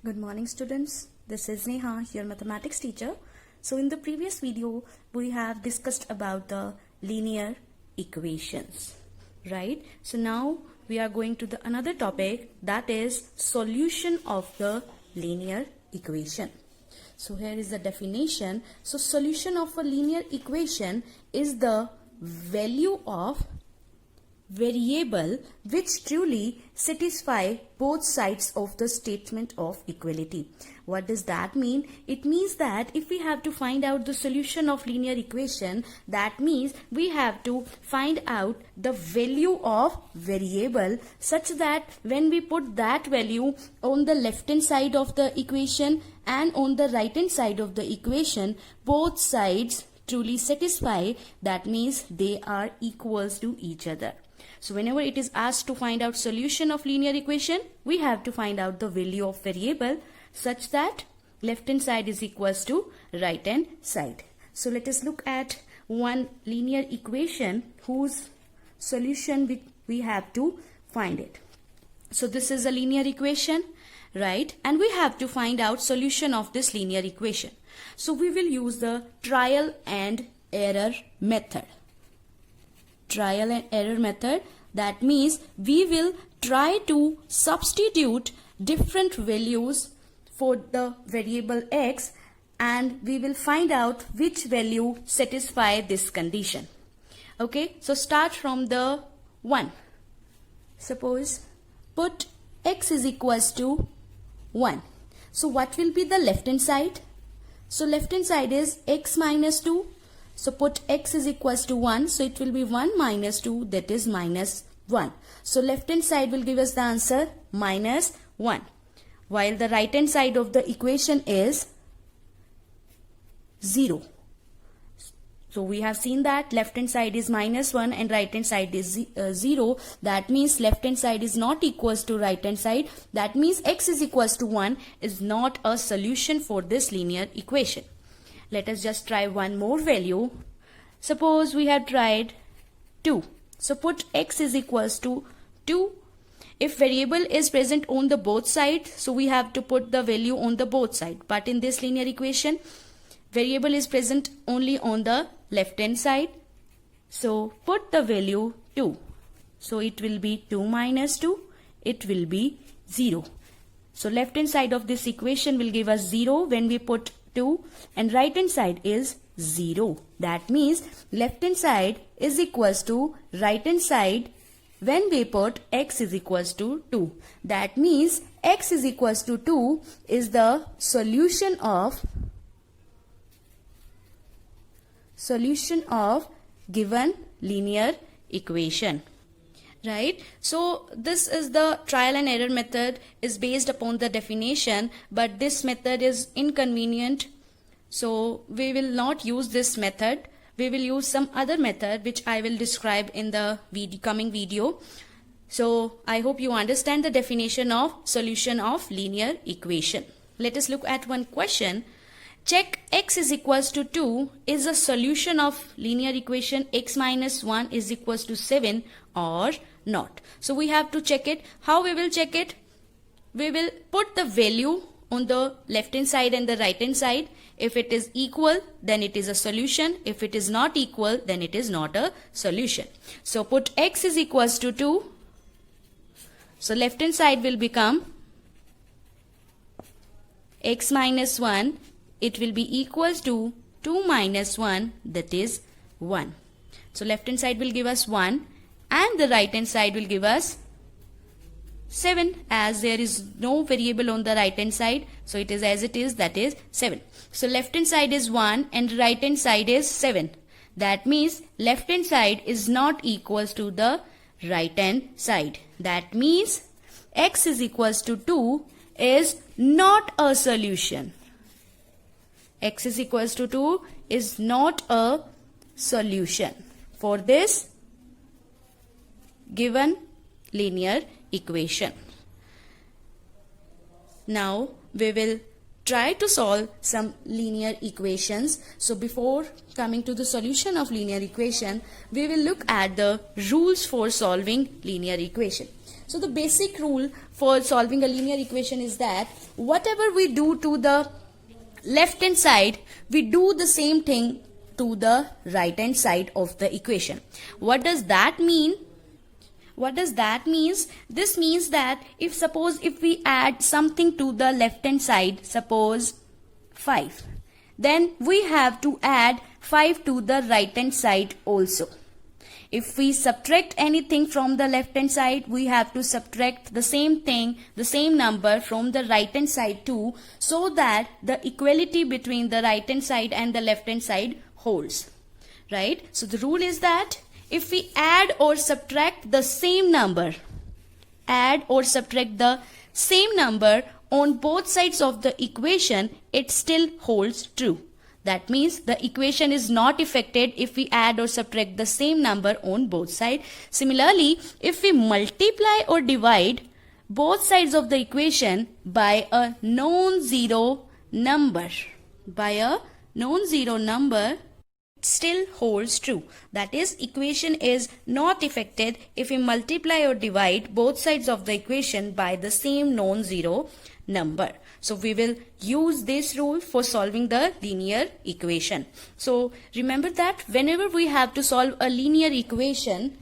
Good morning, students. This is Neha, your mathematics teacher. So in the previous video, we have discussed about the linear equations, right? So now we are going to the another topic, that is solution of the linear equation. So here is the definition. So solution of a linear equation is the value of variable which truly satisfy both sides of the statement of equality. What does that mean? It means that if we have to find out the solution of linear equation, that means we have to find out the value of variable such that when we put that value on the left hand side of the equation and on the right hand side of the equation, both sides truly satisfy. That means they are equals to each other. So whenever it is asked to find out solution of linear equation, we have to find out the value of variable such that left hand side is equals to right hand side. So let us look at one linear equation whose solution we have to find it. So this is a linear equation, right? And we have to find out solution of this linear equation. So we will use the trial and error method. Trial and error method. That means we will try to substitute different values for the variable x and we will find out which value satisfy this condition. Okay, so start from the 1. Suppose put x is equals to 1. So what will be the left hand side? So left hand side is x minus 2. So put x is equals to 1. So it will be 1 minus 2, that is minus 1. So left hand side will give us the answer minus 1. While the right hand side of the equation is 0. So we have seen that left hand side is minus 1 and right hand side is 0. That means left hand side is not equals to right hand side. That means x is equals to 1 is not a solution for this linear equation. Let us just try one more value. Suppose we have tried 2. So put x is equals to 2. If variable is present on the both sides, so we have to put the value on the both side. But in this linear equation, variable is present only on the left hand side. So put the value 2. So it will be 2 minus 2. It will be 0. So left hand side of this equation will give us 0 when we put 2 and right hand side is 0. That means left hand side is equals to right hand side when we put x is equals to 2. That means x is equals to 2 is the solution of given linear equation. Right? So this is the trial and error method is based upon the definition, but this method is inconvenient. So we will not use this method. We will use some other method which I will describe in the coming video. So I hope you understand the definition of solution of linear equation. Let us look at one question. Check x is equals to 2 is a solution of linear equation x minus 1 is equals to 7 or not. So we have to check it. How we will check it? We will put the value on the left hand side and the right hand side. If it is equal, then it is a solution. If it is not equal, then it is not a solution. So put x is equals to 2. So left hand side will become x minus 1. It will be equals to 2 minus 1, that is 1. So left hand side will give us 1 and the right hand side will give us 7 as there is no variable on the right hand side. So it is as it is, that is 7. So left hand side is 1 and right hand side is 7. That means left hand side is not equals to the right hand side. That means x is equals to 2 is not a solution. X is equals to 2 is not a solution for this given linear equation. Now we will try to solve some linear equations. So before coming to the solution of linear equation, we will look at the rules for solving linear equation. So the basic rule for solving a linear equation is that whatever we do to the left hand side, we do the same thing to the right hand side of the equation. What does that mean? What does that means? This means that if we add something to the left hand side, suppose 5, then we have to add 5 to the right hand side also. If we subtract anything from the left hand side, we have to subtract the same thing, the same number from the right hand side too, so that the equality between the right hand side and the left hand side holds. Right? So the rule is that if we add or subtract the same number, on both sides of the equation, it still holds true. That means the equation is not affected if we add or subtract the same number on both sides. Similarly, if we multiply or divide both sides of the equation by a non-zero number, it still holds true. That is, equation is not affected if we multiply or divide both sides of the equation by the same non-zero number. So we will use this rule for solving the linear equation. So remember that whenever we have to solve a linear equation,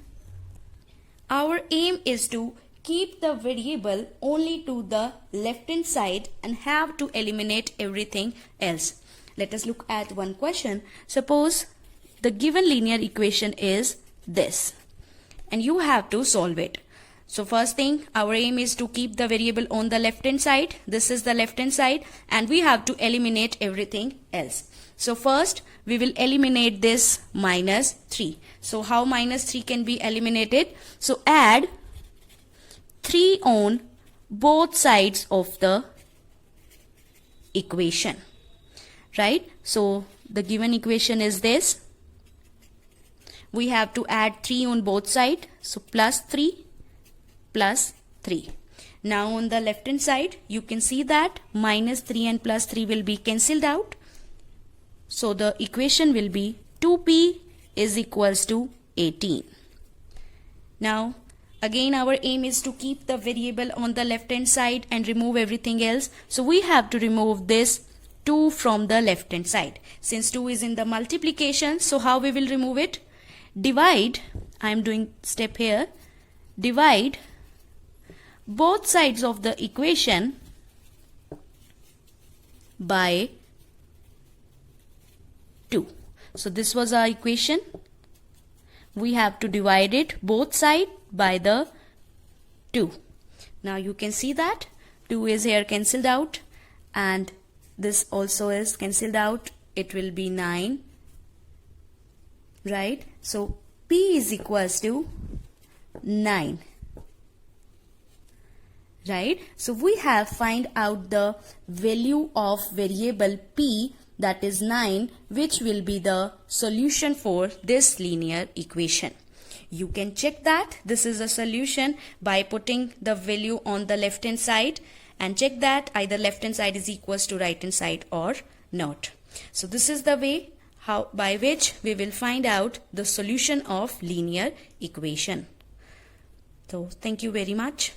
our aim is to keep the variable only to the left hand side and have to eliminate everything else. Let us look at one question. Suppose the given linear equation is this and you have to solve it. So first thing, our aim is to keep the variable on the left hand side. This is the left hand side and we have to eliminate everything else. So first we will eliminate this minus 3. So how minus 3 can be eliminated? So add 3 on both sides of the equation. Right? So the given equation is this. We have to add 3 on both sides. So plus 3. Plus 3. Now on the left hand side, you can see that minus 3 and plus 3 will be cancelled out. So the equation will be 2p is equals to 18. Now again our aim is to keep the variable on the left hand side and remove everything else. So we have to remove this 2 from the left hand side. Since 2 is in the multiplication, so how we will remove it? Divide, I am doing step here, divide both sides of the equation by 2. So this was our equation. We have to divide it both sides by the 2. Now you can see that 2 is here cancelled out and this also is cancelled out. It will be 9. Right? So p is equals to 9. Right? So we have find out the value of variable p, that is 9, which will be the solution for this linear equation. You can check that this is a solution by putting the value on the left hand side and check that either left hand side is equals to right hand side or not. So this is the way by which we will find out the solution of linear equation. So thank you very much.